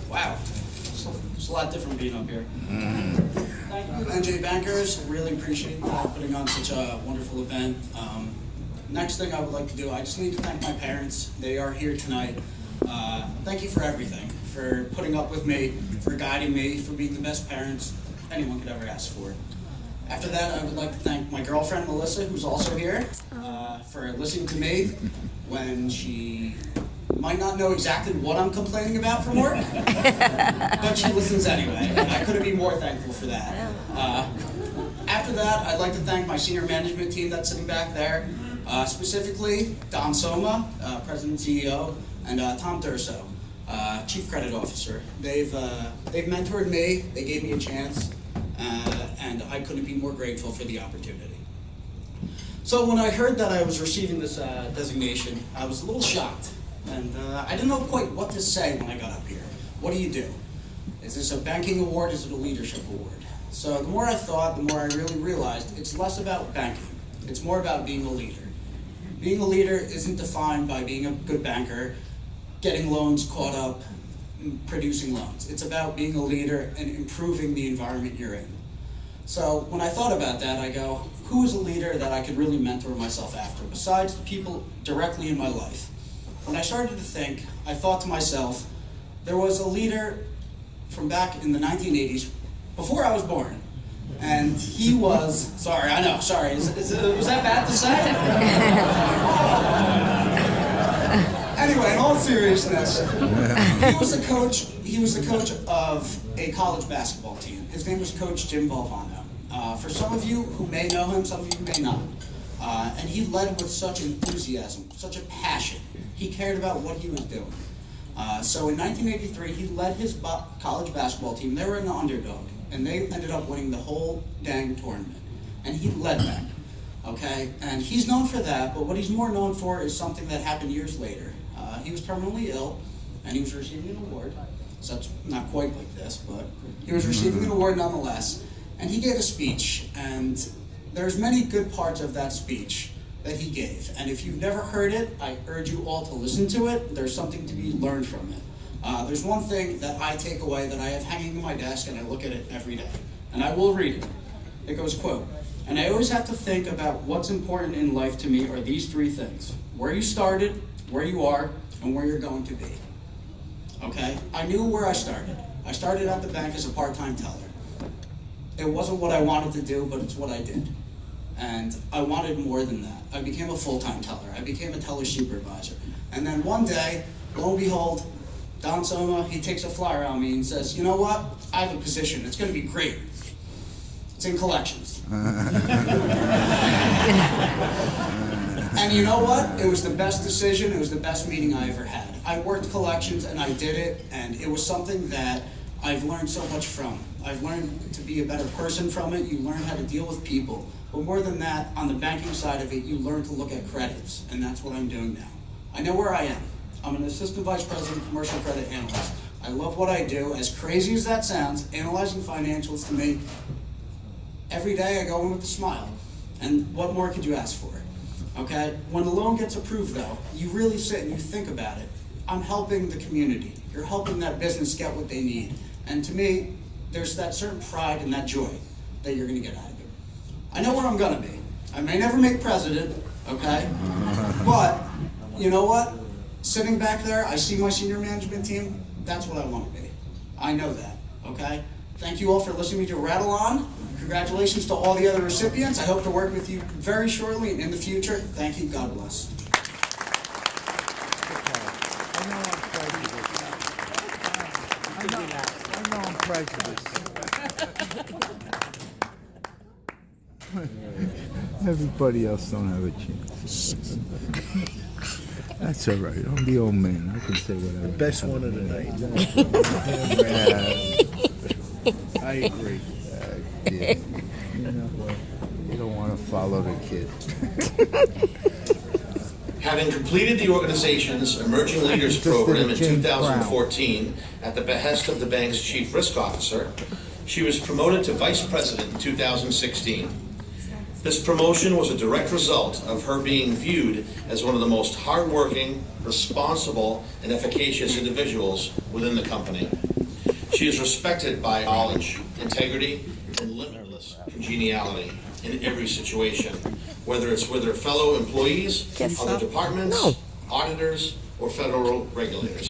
Wow, it's a lot different being up here. Thank you, NJ Bankers. Really appreciate you putting on such a wonderful event. Next thing I would like to do, I just need to thank my parents. They are here tonight. Thank you for everything, for putting up with me, for guiding me, for being the best parents anyone could ever ask for. After that, I would like to thank my girlfriend, Melissa, who's also here, for listening to me when she might not know exactly what I'm complaining about from work, but she listens anyway, and I couldn't be more thankful for that. After that, I'd like to thank my senior management team that's sitting back there, specifically Don Soma, President and CEO, and Tom Durso, Chief Credit Officer. They've mentored me, they gave me a chance, and I couldn't be more grateful for the opportunity. So when I heard that I was receiving this designation, I was a little shocked, and I didn't know quite what to say when I got up here. What do you do? Is this a banking award? Is it a leadership award? So the more I thought, the more I really realized it's less about banking. It's more about being a leader. Being a leader isn't defined by being a good banker, getting loans caught up, and producing loans. It's about being a leader and improving the environment you're in. So when I thought about that, I go, who is a leader that I could really mentor myself after, besides the people directly in my life? When I started to think, I thought to myself, there was a leader from back in the 1980s, before I was born, and he was, sorry, I know, sorry, was that bad to say? Anyway, in all seriousness, he was the coach of a college basketball team. His name was Coach Jim Valvano. For some of you who may know him, some of you may not. And he led with such enthusiasm, such a passion. He cared about what he was doing. So in 1983, he led his college basketball team. They were an underdog, and they ended up winning the whole dang tournament. And he led them, okay? And he's known for that, but what he's more known for is something that happened years later. He was terminally ill, and he was receiving an award. So it's not quite like this, but he was receiving an award nonetheless. And he gave a speech, and there's many good parts of that speech that he gave. And if you've never heard it, I urge you all to listen to it. There's something to be learned from it. There's one thing that I take away that I have hanging on my desk, and I look at it every day. And I will read it. It goes, quote, "And I always have to think about what's important in life to me are these three things: where you started, where you are, and where you're going to be." Okay? I knew where I started. I started at the bank as a part-time teller. It wasn't what I wanted to do, but it's what I did. And I wanted more than that. I became a full-time teller. I became a teller supervisor. And then one day, lo and behold, Don Soma, he takes a flyer on me and says, "You know what? I have a position. It's going to be great. It's in collections." And you know what? It was the best decision. It was the best meeting I ever had. I worked collections and I did it, and it was something that I've learned so much from. I've learned to be a better person from it. You learn how to deal with people. But more than that, on the banking side of it, you learn to look at credits, and that's what I'm doing now. I know where I am. I'm an assistant vice president, commercial credit analyst. I love what I do. As crazy as that sounds, analyzing financials to me, every day I go in with a smile. And what more could you ask for? Okay? When the loan gets approved, though, you really sit and you think about it. I'm helping the community. You're helping that business get what they need. And to me, there's that certain pride and that joy that you're going to get out of it. I know where I'm going to be. I may never make president, okay? But you know what? Sitting back there, I see my senior management team. That's what I want to be. I know that, okay? Thank you all for listening to Rattle On. Congratulations to all the other recipients. I hope to work with you very shortly and in the future. Thank you. God bless. I know I'm prejudiced. Everybody else don't have a chance. That's all right. I'm the old man. I can say whatever. The best one of the night. I agree. Yeah. You know what? You don't want to follow the kid. Having completed the organization's Emerging Leaders Program in 2014 at the behest of the bank's Chief Risk Officer, she was promoted to Vice President in 2016. This promotion was a direct result of her being viewed as one of the most hardworking, responsible, and efficacious individuals within the company. She is respected by knowledge, integrity, and limitless congeniality in every situation, whether it's with her fellow employees, other departments, auditors, or federal regulators.